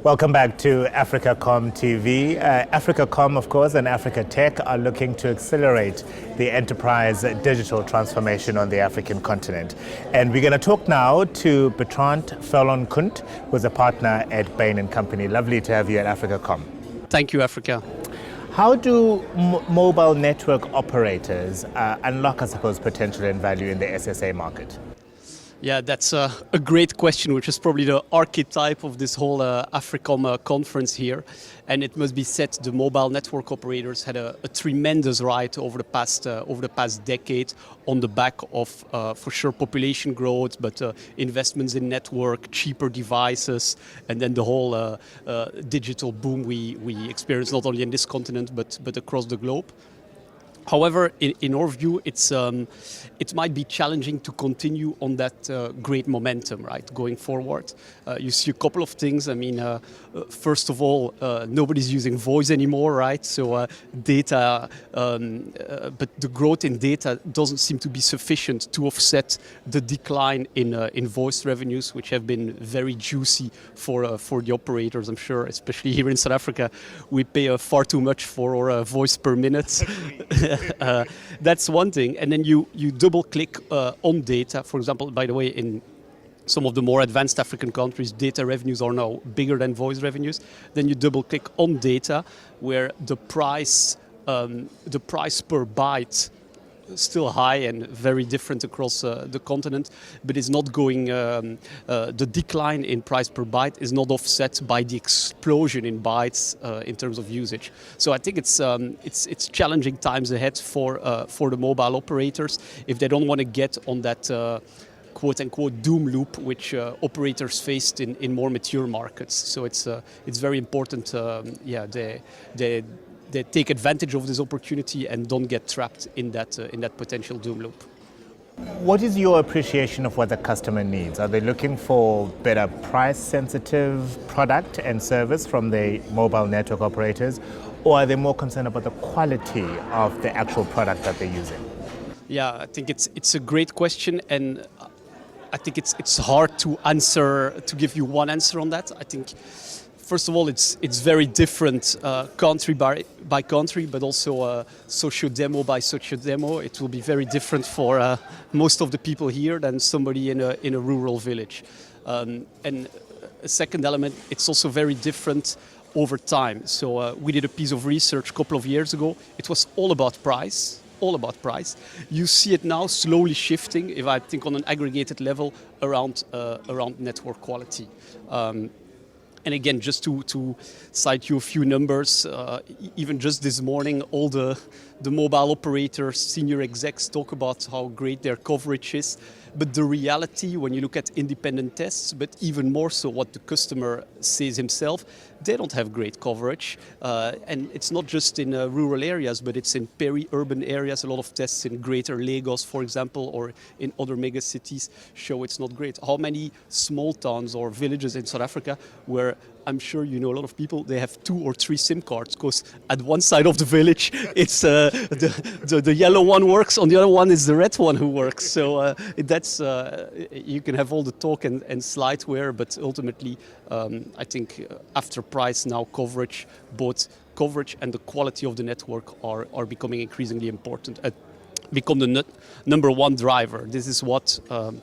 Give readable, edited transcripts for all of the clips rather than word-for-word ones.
Welcome back to AfricaCom TV. AfricaCom, of course, and AfricaTech are looking to accelerate the enterprise digital transformation on the African continent. And we're going to talk now to Bertrand Fallon-Kund, who's a partner at Bain and Company. Lovely to have you at AfricaCom. Thank you, Africa. How do mobile network operators unlock, I suppose, potential and value in the SSA market? Yeah, that's a great question, which is probably the archetype of this whole AfriCom conference here. And it must be said, the mobile network operators had a tremendous ride over the past decade on the back of, for sure, population growth, but investments in network, cheaper devices, and then the whole digital boom we experience not only in this continent, but across the globe. However, in our view, it might be challenging to continue on that great momentum, right, going forward. You see a couple of things. I mean, first of all, nobody's using voice anymore, right? So data, but the growth in data doesn't seem to be sufficient to offset the decline in voice revenues, which have been very juicy for the operators. I'm sure, especially here in South Africa, we pay far too much for our voice per minute. That's one thing. And then you double click on data. For example, by the way, in some of the more advanced African countries, data revenues are now bigger than voice revenues. Then you double click on data, where the price per byte still high and very different across the continent, but it's not going. The decline in price per byte is not offset by the explosion in bytes in terms of usage. So I think it's challenging times ahead for the mobile operators if they don't want to get on that quote-unquote doom loop, which operators faced in more mature markets. So it's very important. They take advantage of this opportunity and don't get trapped in that potential doom loop. What is your appreciation of what the customer needs? Are they looking for better price-sensitive product and service from the mobile network operators, or are they more concerned about the quality of the actual product that they're using? Yeah, I think it's a great question, and I think it's hard to give you one answer on that. I think, first of all, it's very different country by country, but also socio-demo by socio-demo. It will be very different for most of the people here than somebody in a rural village. And a second element, it's also very different over time. So we did a piece of research a couple of years ago. It was all about price. You see it now slowly shifting, if I think on an aggregated level, around network quality. And again, just to cite you a few numbers, even just this morning, all the mobile operators, senior execs talk about how great their coverage is. But the reality, when you look at independent tests, but even more so what the customer says himself, they don't have great coverage. And it's not just in rural areas, but it's in peri-urban areas. A lot of tests in greater Lagos, for example, or in other mega cities show it's not great. How many small towns or villages in South Africa where I'm sure you know a lot of people, they have 2 or 3 SIM cards, because at one side of the village, it's the yellow one works, on the other one is the red one who works. So you can have all the talk and slideware, but ultimately, I think after price, now coverage, both coverage and the quality of the network are becoming increasingly important. Become the number one driver. This is what,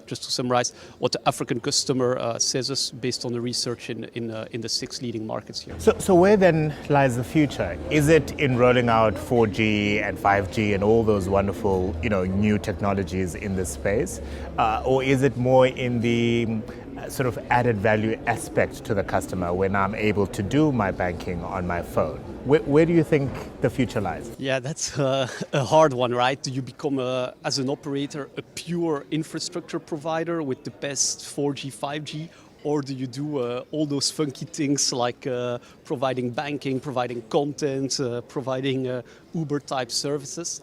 just to summarize, what the African customer says us based on the research in the 6 leading markets here. So where then lies the future? Is it in rolling out 4G and 5G and all those wonderful, new technologies in this space, or is it more in the sort of added value aspect to the customer when I'm able to do my banking on my phone? Where do you think the future lies? Yeah, that's a hard one, right? Do you become, as an operator, a pure infrastructure provider with the best 4G, 5G? Or do you do all those funky things like providing banking, providing content, providing Uber-type services?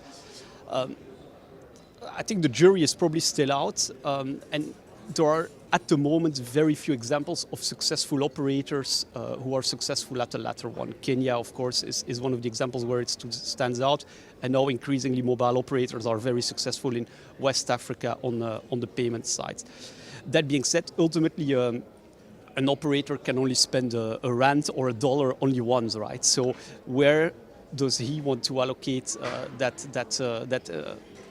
I think the jury is probably still out. And there are, at the moment, very few examples of successful operators who are successful at the latter one. Kenya, of course, is one of the examples where it stands out. And now increasingly mobile operators are very successful in West Africa on the payment side. That being said, ultimately an operator can only spend a rand or a dollar only once, right? So where does he want to allocate that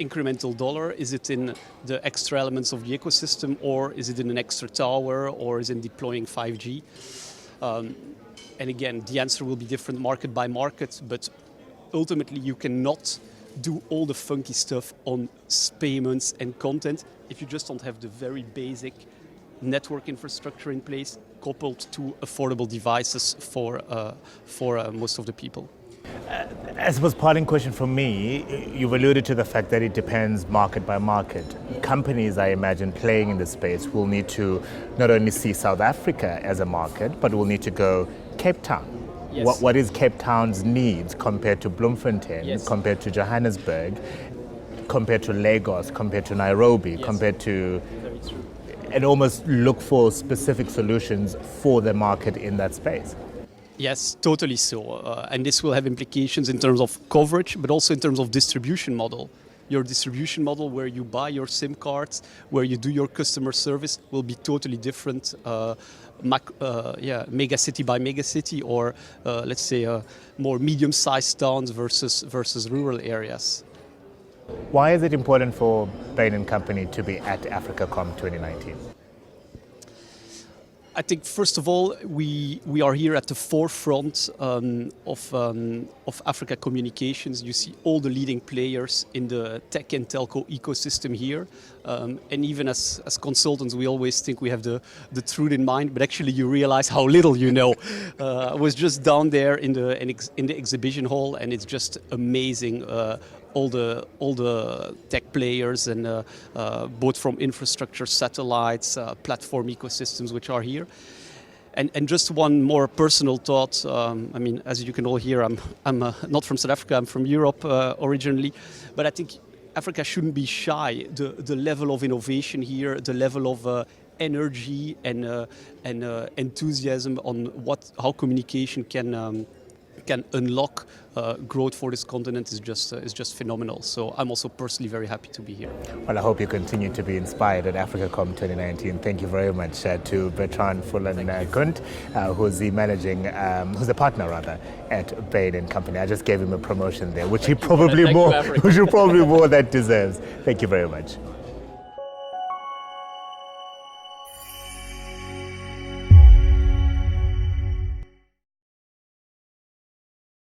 incremental dollar? Is it in the extra elements of the ecosystem, or is it in an extra tower, or is it in deploying 5G? And again, the answer will be different market by market, but ultimately you cannot do all the funky stuff on payments and content if you just don't have the very basic network infrastructure in place coupled to affordable devices for most of the people. I suppose parting question from me, you've alluded to the fact that it depends market by market. Companies, I imagine, playing in this space will need to not only see South Africa as a market, but will need to go Cape Town. Yes. What is Cape Town's needs compared to Bloemfontein, Yes. compared to Johannesburg, compared to Lagos, compared to Nairobi, Yes. compared to... Very true. And almost look for specific solutions for the market in that space. Yes, totally so. And this will have implications in terms of coverage, but also in terms of distribution model. Your distribution model, where you buy your SIM cards, where you do your customer service, will be totally different, mega city by mega city, or let's say more medium-sized towns versus rural areas. Why is it important for Bain & Company to be at AfricaCom 2019? I think, first of all, we are here at the forefront of Africa communications. You see all the leading players in the tech and telco ecosystem here. And even as consultants, we always think we have the truth in mind, but actually you realize how little you know. I was just down there in the exhibition hall, and it's just amazing. All the tech players, and both from infrastructure, satellites, platform ecosystems, which are here. And just one more personal thought. I mean, as you can all hear, I'm not from South Africa. I'm from Europe originally, but I think Africa shouldn't be shy. The level of innovation here, the level of energy and enthusiasm on how communication can unlock growth for this continent is just phenomenal. So I'm also personally very happy to be here. Well, I hope you continue to be inspired at AfricaCom 2019. Thank you very much to Bertrand Fallon-Kund, who's the partner rather at Bain & Company. I just gave him a promotion there, which he probably more that deserves. Thank you very much.